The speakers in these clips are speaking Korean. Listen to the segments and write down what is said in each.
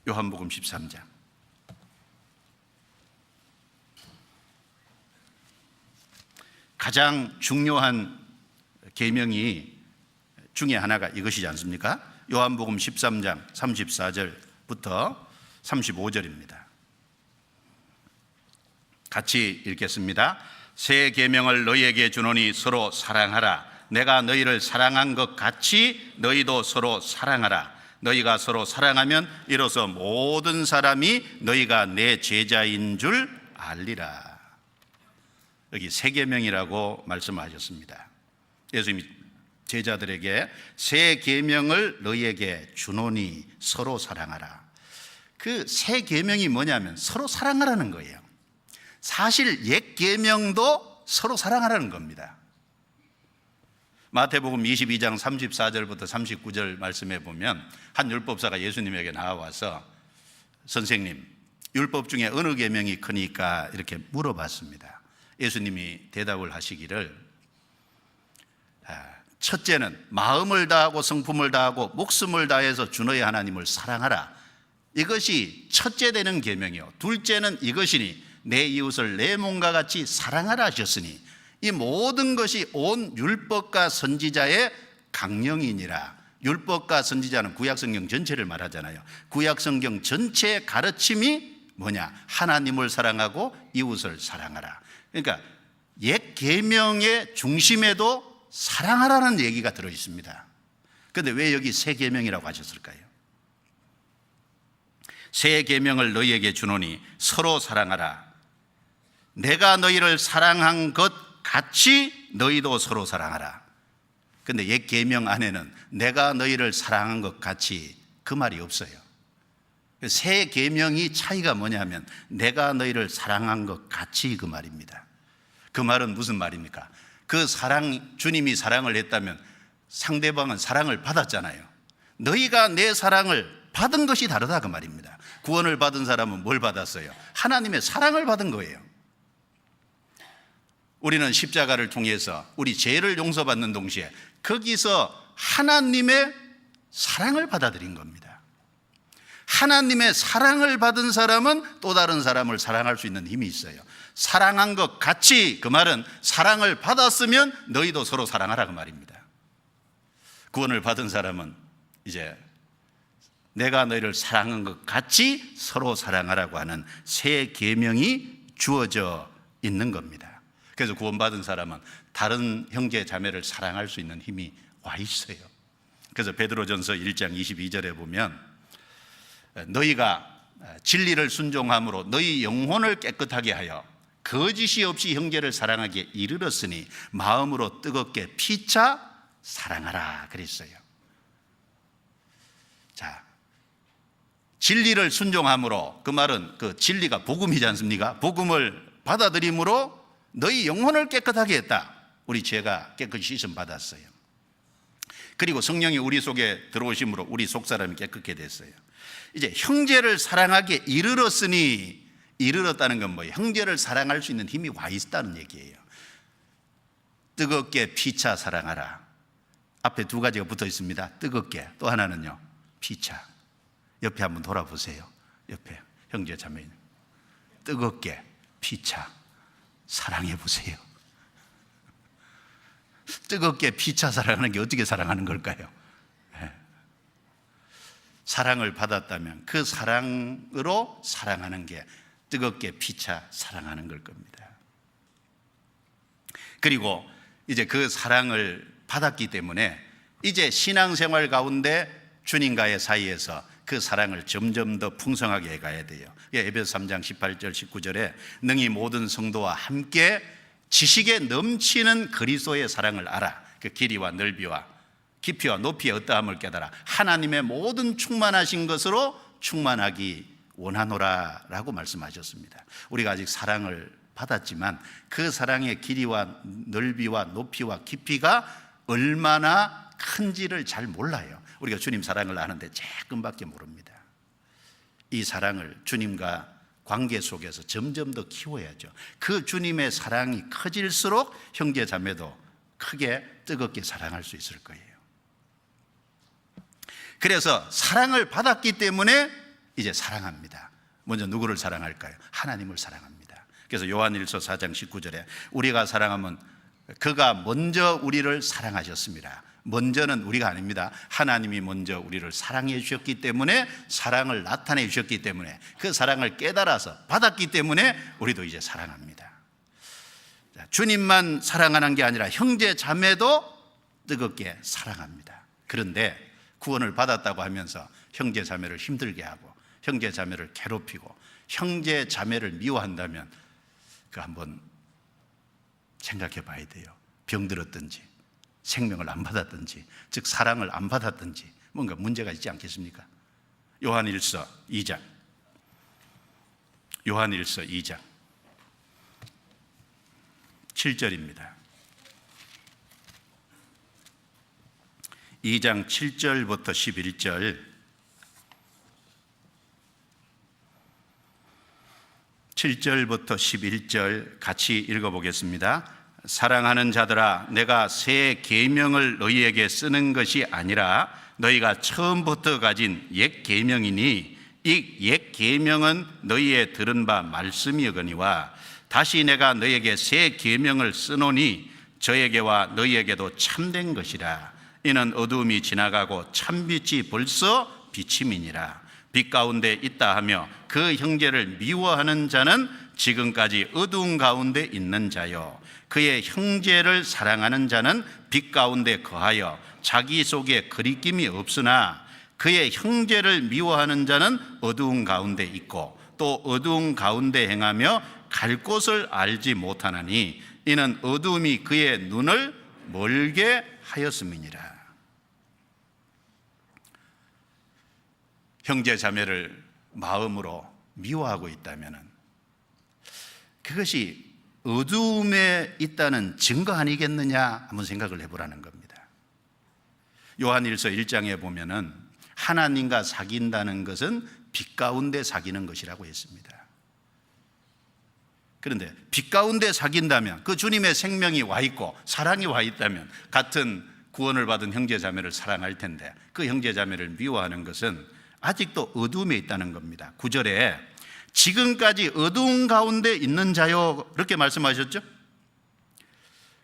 요한복음 13장. 가장 중요한 계명이 중에 하나가 이것이지 않습니까? 요한복음 13장 34절부터 35절입니다. 같이 읽겠습니다. 새 계명을 너희에게 주노니 서로 사랑하라. 내가 너희를 사랑한 것 같이 너희도 서로 사랑하라. 너희가 서로 사랑하면 이로써 모든 사람이 너희가 내 제자인 줄 알리라. 여기 새 계명이라고 말씀하셨습니다. 예수님이 제자들에게 새 계명을 너희에게 주노니 서로 사랑하라. 그 새 계명이 뭐냐면 서로 사랑하라는 거예요. 사실 옛 계명도 서로 사랑하라는 겁니다. 마태복음 22장 34절부터 39절 말씀해 보면 한 율법사가 예수님에게 나와서 선생님, 율법 중에 어느 계명이 크니까 이렇게 물어봤습니다. 예수님이 대답을 하시기를 첫째는 마음을 다하고 성품을 다하고 목숨을 다해서 주 너의 하나님을 사랑하라. 이것이 첫째 되는 계명이요, 둘째는 이것이니 내 이웃을 내 몸과 같이 사랑하라 하셨으니 이 모든 것이 온 율법과 선지자의 강령이니라. 율법과 선지자는 구약성경 전체를 말하잖아요. 구약성경 전체의 가르침이 뭐냐? 하나님을 사랑하고 이웃을 사랑하라. 그러니까 옛 계명의 중심에도 사랑하라는 얘기가 들어 있습니다. 그런데 왜 여기 새 계명이라고 하셨을까요? 새 계명을 너희에게 주노니 서로 사랑하라. 내가 너희를 사랑한 것 같이 너희도 서로 사랑하라. 그런데 옛 계명 안에는 내가 너희를 사랑한 것 같이 그 말이 없어요. 새 계명이 차이가 뭐냐면 내가 너희를 사랑한 것 같이 그 말입니다. 그 말은 무슨 말입니까? 그 사랑, 주님이 사랑을 했다면 상대방은 사랑을 받았잖아요. 너희가 내 사랑을 받은 것이 다르다 그 말입니다. 구원을 받은 사람은 뭘 받았어요? 하나님의 사랑을 받은 거예요. 우리는 십자가를 통해서 우리 죄를 용서받는 동시에 거기서 하나님의 사랑을 받아들인 겁니다. 하나님의 사랑을 받은 사람은 또 다른 사람을 사랑할 수 있는 힘이 있어요. 사랑한 것 같이, 그 말은 사랑을 받았으면 너희도 서로 사랑하라 그 말입니다. 구원을 받은 사람은 이제 내가 너희를 사랑한 것 같이 서로 사랑하라고 하는 새 계명이 주어져 있는 겁니다. 그래서 구원받은 사람은 다른 형제 자매를 사랑할 수 있는 힘이 와 있어요. 그래서 베드로전서 1장 22절에 보면 너희가 진리를 순종함으로 너희 영혼을 깨끗하게 하여 거짓이 없이 형제를 사랑하기에 이르렀으니 마음으로 뜨겁게 피차 사랑하라 그랬어요. 자, 진리를 순종함으로, 그 말은 그 진리가 복음이지 않습니까? 복음을 받아들임으로 너희 영혼을 깨끗하게 했다. 우리 죄가 깨끗이 씻음 받았어요. 그리고 성령이 우리 속에 들어오심으로 우리 속사람이 깨끗게 됐어요. 이제 형제를 사랑하기에 이르렀으니, 이르렀다는 건 뭐예요? 형제를 사랑할 수 있는 힘이 와 있다는 얘기예요. 뜨겁게 피차 사랑하라. 앞에 두 가지가 붙어 있습니다. 뜨겁게, 또 하나는요 피차. 옆에 한번 돌아보세요. 옆에 형제 자매, 뜨겁게 피차 사랑해 보세요. 뜨겁게 피차 사랑하는 게 어떻게 사랑하는 걸까요? 사랑을 받았다면 그 사랑으로 사랑하는 게 뜨겁게 피차 사랑하는 걸 겁니다. 그리고 이제 그 사랑을 받았기 때문에 이제 신앙생활 가운데 주님과의 사이에서 그 사랑을 점점 더 풍성하게 해가야 돼요. 에베소 3장 18절 19절에 능히 모든 성도와 함께 지식에 넘치는 그리스도의 사랑을 알아. 그 길이와 넓이와 깊이와 높이의 어떠함을 깨달아 하나님의 모든 충만하신 것으로 충만하기 원하노라 라고 말씀하셨습니다. 우리가 아직 사랑을 받았지만 그 사랑의 길이와 넓이와 높이와 깊이가 얼마나 큰지를 잘 몰라요. 우리가 주님 사랑을 아는데 조금밖에 모릅니다. 이 사랑을 주님과 관계 속에서 점점 더 키워야죠. 그 주님의 사랑이 커질수록 형제 자매도 크게 뜨겁게 사랑할 수 있을 거예요. 그래서 사랑을 받았기 때문에 이제 사랑합니다. 먼저 누구를 사랑할까요? 하나님을 사랑합니다. 그래서 요한일서 4장 19절에 우리가 사랑하면 그가 먼저 우리를 사랑하셨습니다. 먼저는 우리가 아닙니다. 하나님이 먼저 우리를 사랑해 주셨기 때문에, 사랑을 나타내 주셨기 때문에, 그 사랑을 깨달아서 받았기 때문에 우리도 이제 사랑합니다. 주님만 사랑하는 게 아니라 형제 자매도 뜨겁게 사랑합니다. 그런데 구원을 받았다고 하면서 형제 자매를 힘들게 하고 형제 자매를 괴롭히고 형제 자매를 미워한다면 그 한번 생각해 봐야 돼요. 병들었든지 생명을 안 받았든지, 즉 사랑을 안 받았든지 뭔가 문제가 있지 않겠습니까? 요한일서 2장 7절입니다. 2장 7절부터 11절, 7절부터 11절 같이 읽어보겠습니다. 사랑하는 자들아, 내가 새 계명을 너희에게 쓰는 것이 아니라 너희가 처음부터 가진 옛 계명이니 이 옛 계명은 너희의 들은 바 말씀이거니와 다시 내가 너희에게 새 계명을 쓰노니 저에게와 너희에게도 참된 것이라. 이는 어두움이 지나가고 참빛이 벌써 비침이니라. 빛 가운데 있다 하며 그 형제를 미워하는 자는 지금까지 어두운 가운데 있는 자요, 그의 형제를 사랑하는 자는 빛 가운데 거하여 자기 속에 거리낌이 없으나 그의 형제를 미워하는 자는 어두운 가운데 있고 또 어두운 가운데 행하며 갈 곳을 알지 못하나니 이는 어두움이 그의 눈을 멀게 하였음이니라. 형제 자매를 마음으로 미워하고 있다면 그것이 어두움에 있다는 증거 아니겠느냐 한번 생각을 해보라는 겁니다. 요한일서 1장에 보면은 하나님과 사귄다는 것은 빛 가운데 사귀는 것이라고 했습니다. 그런데 빛 가운데 사귄다면 그 주님의 생명이 와 있고 사랑이 와 있다면 같은 구원을 받은 형제 자매를 사랑할 텐데 그 형제 자매를 미워하는 것은 아직도 어두움에 있다는 겁니다. 9절에 지금까지 어두운 가운데 있는 자요, 이렇게 말씀하셨죠.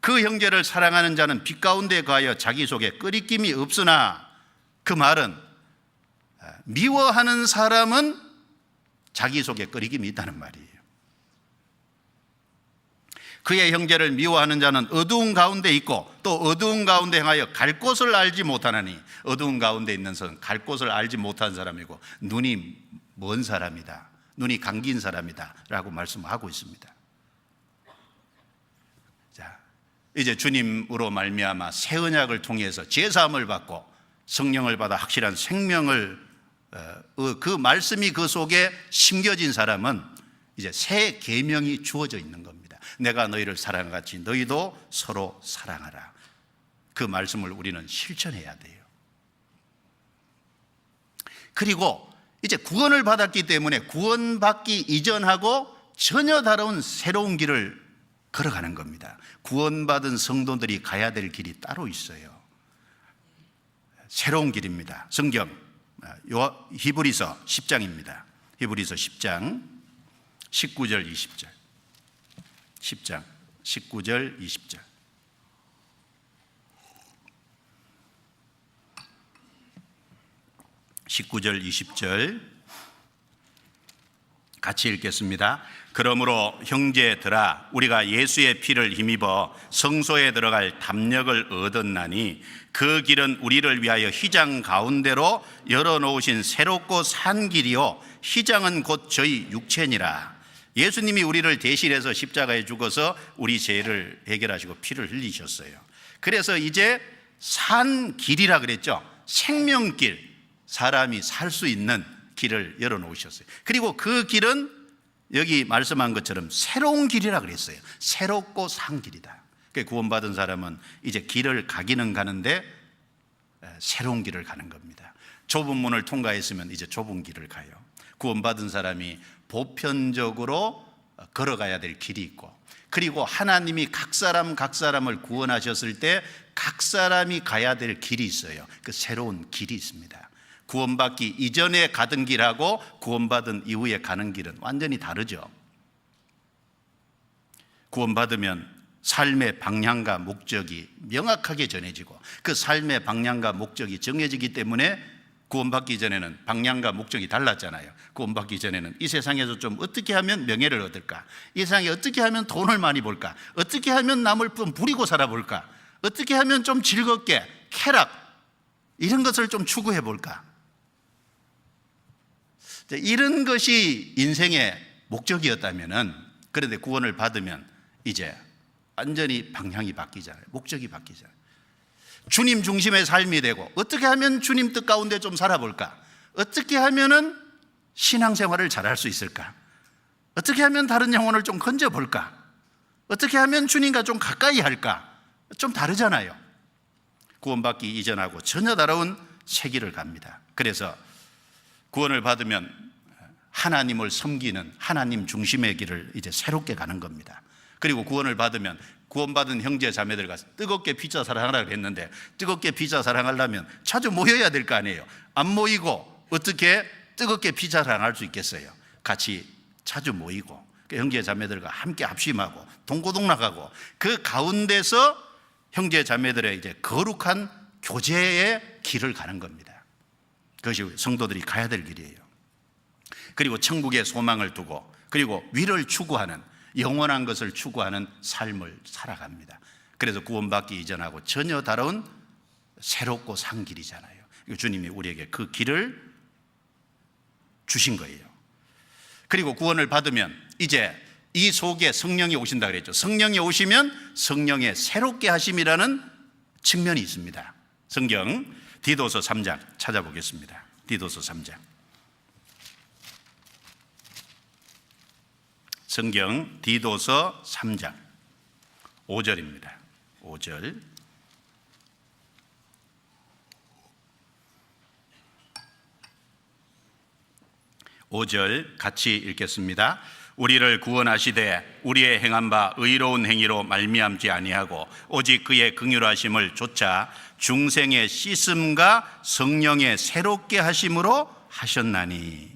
그 형제를 사랑하는 자는 빛 가운데 가하여 자기 속에 끄리낌이 없으나, 그 말은 미워하는 사람은 자기 속에 끄리낌이 있다는 말이에요. 그의 형제를 미워하는 자는 어두운 가운데 있고 또 어두운 가운데 행하여 갈 곳을 알지 못하나니, 어두운 가운데 있는 사람은 갈 곳을 알지 못한 사람이고 눈이 먼 사람이다, 눈이 감긴 사람이다 라고 말씀하고 있습니다. 자, 이제 주님으로 말미암아 새 언약을 통해서 제사함을 받고 성령을 받아 확실한 생명을 그 말씀이 그 속에 심겨진 사람은 이제 새 계명이 주어져 있는 겁니다. 내가 너희를 사랑같이 너희도 서로 사랑하라. 그 말씀을 우리는 실천해야 돼요. 그리고 이제 구원을 받았기 때문에 구원받기 이전하고 전혀 다른 새로운 길을 걸어가는 겁니다. 구원받은 성도들이 가야 될 길이 따로 있어요. 새로운 길입니다. 성경 히브리서 10장입니다. 히브리서 10장 19절 20절. 10장 19절 20절. (19절) (20절) 같이 읽겠습니다. 그러므로 형제들아, 우리가 예수의 피를 힘입어 성소에 들어갈 담력을 얻었나니 그 길은 우리를 위하여 휘장 가운데로 열어놓으신 새롭고 산 길이요, 휘장은 곧 저희 육체니라. 예수님이 우리를 대신해서 십자가에 죽어서 우리 죄를 해결하시고 피를 흘리셨어요. 그래서 이제 산 길이라 그랬죠. 생명길, 사람이 살 수 있는 길을 열어놓으셨어요. 그리고 그 길은 여기 말씀한 것처럼 새로운 길이라 그랬어요. 새롭고 산 길이다. 구원받은 사람은 이제 길을 가기는 가는데 새로운 길을 가는 겁니다. 좁은 문을 통과했으면 이제 좁은 길을 가요. 구원받은 사람이 보편적으로 걸어가야 될 길이 있고, 그리고 하나님이 각 사람을 구원하셨을 때 각 사람이 가야 될 길이 있어요. 그 새로운 길이 있습니다. 구원받기 이전에 가던 길하고 구원받은 이후에 가는 길은 완전히 다르죠. 구원받으면 삶의 방향과 목적이 명확하게 전해지고 그 삶의 방향과 목적이 정해지기 때문에 구원받기 전에는 방향과 목적이 달랐잖아요. 구원받기 전에는 이 세상에서 좀 어떻게 하면 명예를 얻을까, 이 세상에 어떻게 하면 돈을 많이 벌까, 어떻게 하면 남을 좀 부리고 살아볼까, 어떻게 하면 좀 즐겁게 쾌락 이런 것을 좀 추구해 볼까, 이런 것이 인생의 목적이었다면은, 그런데 구원을 받으면 이제 완전히 방향이 바뀌잖아요. 목적이 바뀌잖아요. 주님 중심의 삶이 되고 어떻게 하면 주님 뜻 가운데 좀 살아볼까, 어떻게 하면은 신앙생활을 잘할 수 있을까, 어떻게 하면 다른 영혼을 좀 건져볼까, 어떻게 하면 주님과 좀 가까이 할까, 좀 다르잖아요. 구원받기 이전하고 전혀 다른 새 길을 갑니다. 그래서 구원을 받으면 하나님을 섬기는 하나님 중심의 길을 이제 새롭게 가는 겁니다. 그리고 구원을 받으면 구원받은 형제 자매들과 뜨겁게 피자 사랑하라고 했는데, 뜨겁게 피자 사랑하려면 자주 모여야 될 거 아니에요. 안 모이고 어떻게 뜨겁게 피자 사랑할 수 있겠어요? 같이 자주 모이고 형제 자매들과 함께 합심하고 동고동락하고 그 가운데서 형제 자매들의 이제 거룩한 교제의 길을 가는 겁니다. 그것이 성도들이 가야 될 길이에요. 그리고 천국의 소망을 두고 그리고 위를 추구하는, 영원한 것을 추구하는 삶을 살아갑니다. 그래서 구원받기 이전하고 전혀 다른 새롭고 산 길이잖아요. 주님이 우리에게 그 길을 주신 거예요. 그리고 구원을 받으면 이제 이 속에 성령이 오신다 그랬죠. 성령이 오시면 성령의 새롭게 하심이라는 측면이 있습니다. 성경 디도서 3장 찾아보겠습니다. 디도서 3장. 성경 디도서 3장 5절입니다. 5절. 같이 읽겠습니다. 우리를 구원하시되 우리의 행한 바 의로운 행위로 말미암지 아니하고 오직 그의 긍휼하심을 좇아 중생의 씻음과 성령의 새롭게 하심으로 하셨나니.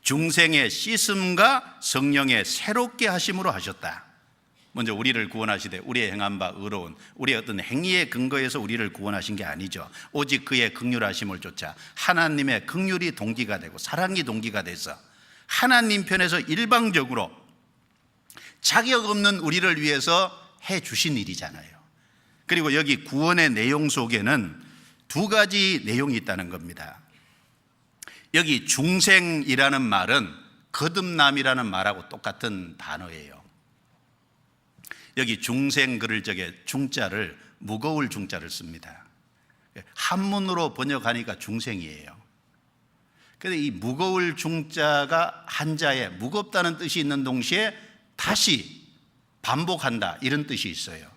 중생의 씻음과 성령의 새롭게 하심으로 하셨다. 먼저 우리를 구원하시되 우리의 행한 바 의로운, 우리의 어떤 행위의 근거에서 우리를 구원하신 게 아니죠. 오직 그의 긍휼하심을 좇아 하나님의 긍휼이 동기가 되고 사랑이 동기가 돼서 하나님 편에서 일방적으로 자격 없는 우리를 위해서 해 주신 일이잖아요. 그리고 여기 구원의 내용 속에는 두 가지 내용이 있다는 겁니다. 여기 중생이라는 말은 거듭남이라는 말하고 똑같은 단어예요. 여기 중생 그럴 적에 중자를 무거울 중자를 씁니다. 한문으로 번역하니까 중생이에요. 그런데 이 무거울 중자가 한자에 무겁다는 뜻이 있는 동시에 다시 반복한다 이런 뜻이 있어요.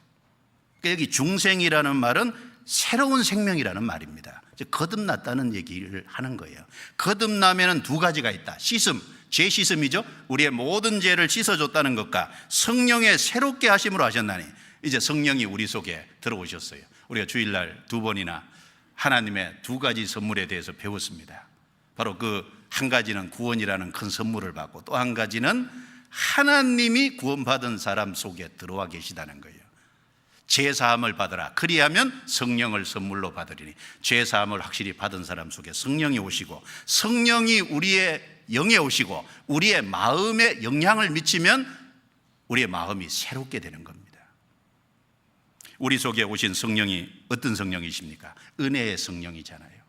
그러니까 여기 중생이라는 말은 새로운 생명이라는 말입니다. 거듭났다는 얘기를 하는 거예요. 거듭나면은 두 가지가 있다. 씻음, 죄 씻음이죠. 우리의 모든 죄를 씻어줬다는 것과 성령의 새롭게 하심으로 하셨나니, 이제 성령이 우리 속에 들어오셨어요. 우리가 주일날 두 번이나 하나님의 두 가지 선물에 대해서 배웠습니다. 바로 그 한 가지는 구원이라는 큰 선물을 받고, 또 한 가지는 하나님이 구원받은 사람 속에 들어와 계시다는 거예요. 죄사함을 받으라. 그리하면 성령을 선물로 받으리니, 죄사함을 확실히 받은 사람 속에 성령이 오시고, 성령이 우리의 영에 오시고 우리의 마음에 영향을 미치면 우리의 마음이 새롭게 되는 겁니다. 우리 속에 오신 성령이 어떤 성령이십니까? 은혜의 성령이잖아요.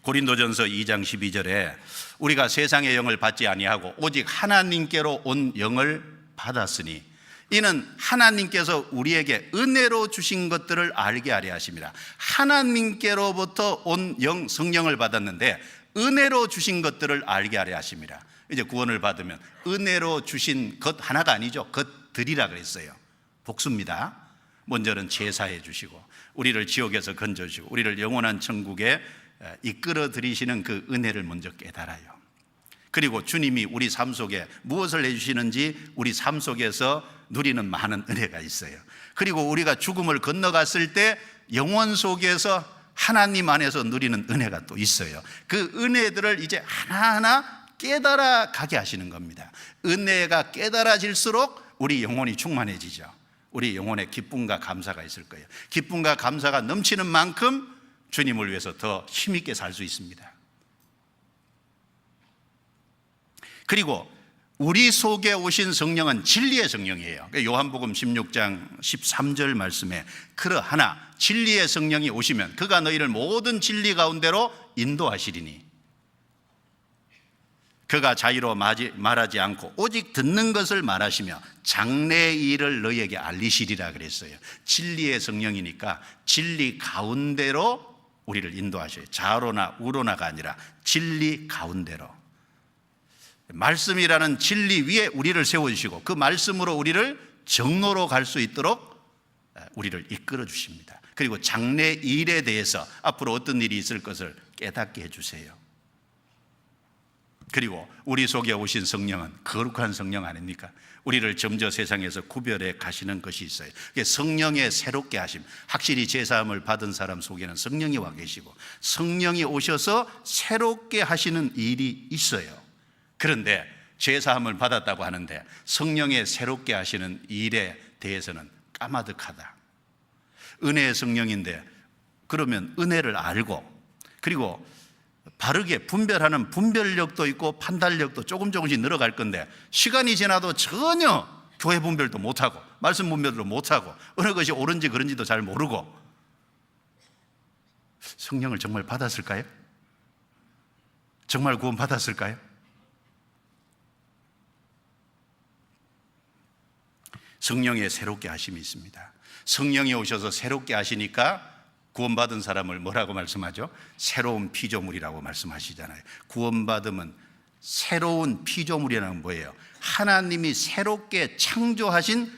고린도전서 2장 12절에 우리가 세상의 영을 받지 아니하고 오직 하나님께로 온 영을 받았으니 이는 하나님께서 우리에게 은혜로 주신 것들을 알게 하려 하심이라. 하나님께로부터 온 영, 성령을 받았는데 은혜로 주신 것들을 알게 하려 하심이라. 이제 구원을 받으면 은혜로 주신 것 하나가 아니죠. 것들이라 그랬어요. 복수입니다. 먼저는 제사해 주시고 우리를 지옥에서 건져주시고 우리를 영원한 천국에 이끌어 들이시는 그 은혜를 먼저 깨달아요. 그리고 주님이 우리 삶 속에 무엇을 해주시는지 우리 삶 속에서 누리는 많은 은혜가 있어요. 그리고 우리가 죽음을 건너갔을 때 영원 속에서 하나님 안에서 누리는 은혜가 또 있어요. 그 은혜들을 이제 하나하나 깨달아 가게 하시는 겁니다. 은혜가 깨달아질수록 우리 영혼이 충만해지죠. 우리 영혼에 기쁨과 감사가 있을 거예요. 기쁨과 감사가 넘치는 만큼 주님을 위해서 더 힘있게 살 수 있습니다. 그리고 우리 속에 오신 성령은 진리의 성령이에요. 요한복음 16장 13절 말씀에 그러하나 진리의 성령이 오시면 그가 너희를 모든 진리 가운데로 인도하시리니 그가 자유로 말하지 않고 오직 듣는 것을 말하시며 장래의 일을 너희에게 알리시리라 그랬어요. 진리의 성령이니까 진리 가운데로 우리를 인도하셔요. 좌로나 우로나가 아니라 진리 가운데로. 말씀이라는 진리 위에 우리를 세워주시고 그 말씀으로 우리를 정로로 갈 수 있도록 우리를 이끌어 주십니다. 그리고 장래 일에 대해서 앞으로 어떤 일이 있을 것을 깨닫게 해주세요. 그리고 우리 속에 오신 성령은 거룩한 성령 아닙니까? 우리를 점저 세상에서 구별해 가시는 것이 있어요. 성령의 새롭게 하심. 확실히 제사함을 받은 사람 속에는 성령이 와 계시고 성령이 오셔서 새롭게 하시는 일이 있어요. 그런데 제사함을 받았다고 하는데 성령의 새롭게 하시는 일에 대해서는 까마득하다. 은혜의 성령인데 그러면 은혜를 알고 그리고 바르게 분별하는 분별력도 있고 판단력도 조금씩 늘어갈 건데 시간이 지나도 전혀 교회 분별도 못하고 말씀 분별도 못하고 어느 것이 옳은지 그른지도 잘 모르고 성령을 정말 받았을까요? 정말 구원 받았을까요? 성령의 새롭게 하심이 있습니다. 성령이 오셔서 새롭게 하시니까 구원받은 사람을 뭐라고 말씀하죠? 새로운 피조물이라고 말씀하시잖아요. 구원받으면 새로운 피조물이라는 뭐예요? 하나님이 새롭게 창조하신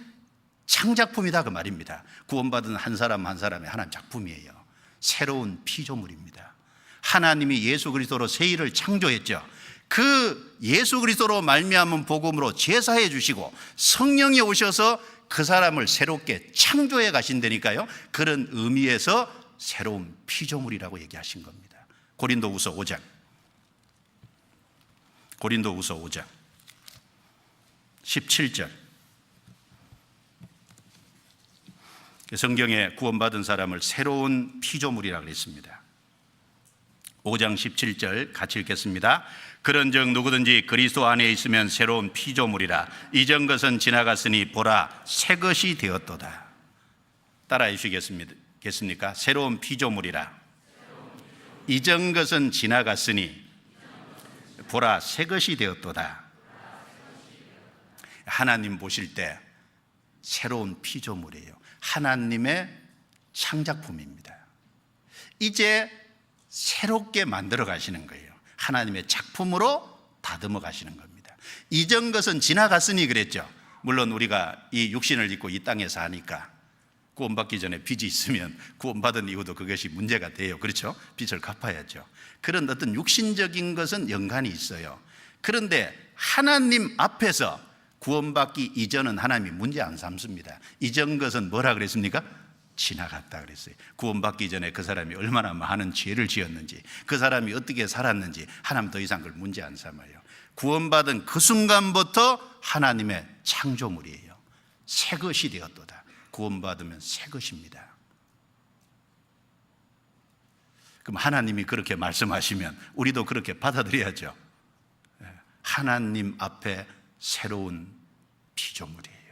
창작품이다 그 말입니다. 구원받은 한 사람 한 사람의 하나님 작품이에요. 새로운 피조물입니다. 하나님이 예수 그리스도로 새 일을 창조했죠. 그 예수 그리스도로 말미암은 복음으로 제사해 주시고 성령이 오셔서 그 사람을 새롭게 창조해 가신다니까요. 그런 의미에서 새로운 피조물이라고 얘기하신 겁니다. 고린도후서 5장 17절 성경에 구원받은 사람을 새로운 피조물이라고 그랬습니다. 5장 17절 같이 읽겠습니다. 그런즉 누구든지 그리스도 안에 있으면 새로운 피조물이라 이전 것은 지나갔으니 보라 새 것이 되었도다. 따라해 주시겠습니까? 새로운 피조물이라 이전 것은 지나갔으니 보라 새 것이 되었도다. 하나님 보실 때 새로운 피조물이에요. 하나님의 창작품입니다. 이제 새롭게 만들어 가시는 거예요. 하나님의 작품으로 다듬어 가시는 겁니다. 이전 것은 지나갔으니 그랬죠. 물론 우리가 이 육신을 입고 이 땅에 사니까 구원받기 전에 빚이 있으면 구원받은 이후도 그것이 문제가 돼요. 그렇죠? 빚을 갚아야죠. 그런 어떤 육신적인 것은 연관이 있어요. 그런데 하나님 앞에서 구원받기 이전은 하나님이 문제 안 삼습니다. 이전 것은 뭐라 그랬습니까? 지나갔다 그랬어요. 구원받기 전에 그 사람이 얼마나 많은 죄를 지었는지 그 사람이 어떻게 살았는지 하나님 더 이상 그걸 문제 안 삼아요. 구원받은 그 순간부터 하나님의 창조물이에요. 새 것이 되었도다. 구원받으면 새 것입니다. 그럼 하나님이 그렇게 말씀하시면 우리도 그렇게 받아들여야죠. 하나님 앞에 새로운 피조물이에요.